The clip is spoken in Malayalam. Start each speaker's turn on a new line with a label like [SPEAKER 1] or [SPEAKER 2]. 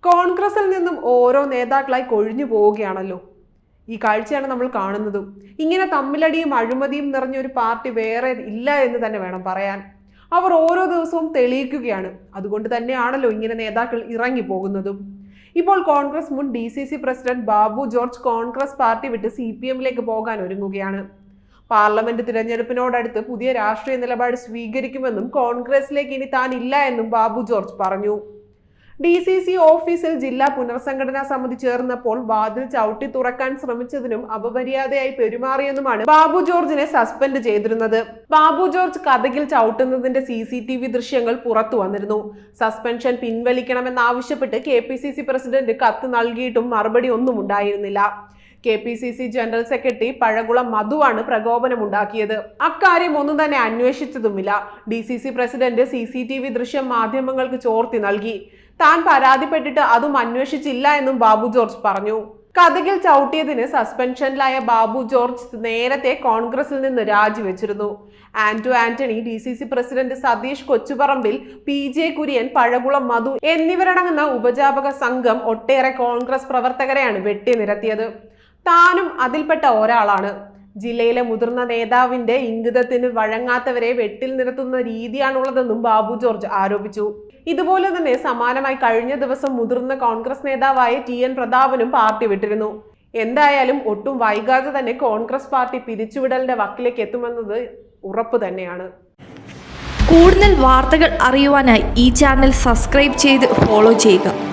[SPEAKER 1] കോൺഗ്രസിൽ നിന്നും ഓരോ നേതാക്കളായി കൊഴിഞ്ഞു പോവുകയാണല്ലോ. ഈ കാഴ്ചയാണ് നമ്മൾ കാണുന്നതും. ഇങ്ങനെ തമ്മിലടിയും അഴിമതിയും നിറഞ്ഞൊരു പാർട്ടി വേറെ ഇല്ല എന്ന് തന്നെ വേണം പറയാൻ. അവർ ഓരോ ദിവസവും തെളിയിക്കുകയാണ്. അതുകൊണ്ട് തന്നെയാണല്ലോ ഇങ്ങനെ നേതാക്കൾ ഇറങ്ങി പോകുന്നതും. ഇപ്പോൾ കോൺഗ്രസ് മുൻ DCC president Babu George Congress party വിട്ട് CPM-ലേക്ക് പോകാൻ ഒരുങ്ങുകയാണ്. പാർലമെന്റ് തിരഞ്ഞെടുപ്പിനോടടുത്ത് പുതിയ രാഷ്ട്രീയ നിലപാട് സ്വീകരിക്കുമെന്നും കോൺഗ്രസിലേക്ക് ഇനി താൻ ഇല്ല എന്നും ബാബു ജോർജ് പറഞ്ഞു. DCC ഓഫീസിൽ ജില്ലാ പുനർസംഘടനാ സമിതി ചേർന്നപ്പോൾ വാതിൽ ചവിട്ടി തുറക്കാൻ ശ്രമിച്ചതിനും അപമര്യാദയായി പെരുമാറിയെന്നുമാണ് ബാബു ജോർജിനെ സസ്പെൻഡ് ചെയ്തിരുന്നത്. ബാബു ജോർജ് കതകിൽ ചവിട്ടുന്നതിന്റെ CCTV ദൃശ്യങ്ങൾ പുറത്തു വന്നിരുന്നു. സസ്പെൻഷൻ പിൻവലിക്കണമെന്നാവശ്യപ്പെട്ട് KPCC പ്രസിഡന്റ് കത്ത് നൽകിയിട്ടും മറുപടി ഒന്നും ഉണ്ടായിരുന്നില്ല. KPCC ജനറൽ സെക്രട്ടറി പഴകുളം മധുവാണ് പ്രകോപനമുണ്ടാക്കിയത്. അക്കാര്യം ഒന്നും തന്നെ അന്വേഷിച്ചതുമില്ല. DCC പ്രസിഡന്റ് CCTV ദൃശ്യം മാധ്യമങ്ങൾക്ക് ചോർത്തി നൽകി. താൻ പരാതിപ്പെട്ടിട്ട് അതും അന്വേഷിച്ചില്ല എന്നും ബാബു ജോർജ് പറഞ്ഞു. കതകിൽ ചവിട്ടിയതിന് സസ്പെൻഷനിലായ ബാബു ജോർജ് നേരത്തെ കോൺഗ്രസിൽ നിന്ന് രാജിവെച്ചിരുന്നു. Antony, DCC president Satheesh Kochuparambil, PJ Kurian, Pazhakulam Madhu എന്നിവരടങ്ങുന്ന ഉപജാപക സംഘം ഒട്ടേറെ കോൺഗ്രസ് പ്രവർത്തകരെയാണ് വെട്ടിനിരത്തിയത്. താനും അതിൽപ്പെട്ട ഒരാളാണ്. ജില്ലയിലെ മുതിർന്ന നേതാവിന്റെ ഇംഗിതത്തിന് വഴങ്ങാത്തവരെ വെട്ടിൽ നിരത്തുന്ന രീതിയാണുള്ളതെന്നും ബാബു ജോർജ് ആരോപിച്ചു. ഇതുപോലെ തന്നെ സമാനമായി കഴിഞ്ഞ ദിവസം മുതിർന്ന കോൺഗ്രസ് നേതാവായ TN പ്രതാപനും പാർട്ടി വിട്ടിരുന്നു. എന്തായാലും ഒട്ടും വൈകാതെ തന്നെ കോൺഗ്രസ് പാർട്ടി പിരിച്ചുവിടലിന്റെ വക്കിലേക്ക് എത്തുമെന്നത് ഉറപ്പ് തന്നെയാണ്.
[SPEAKER 2] കൂടുതൽ വാർത്തകൾ അറിയുവാനായി ഈ ചാനൽ സബ്സ്ക്രൈബ് ചെയ്ത് ഫോളോ ചെയ്യുക.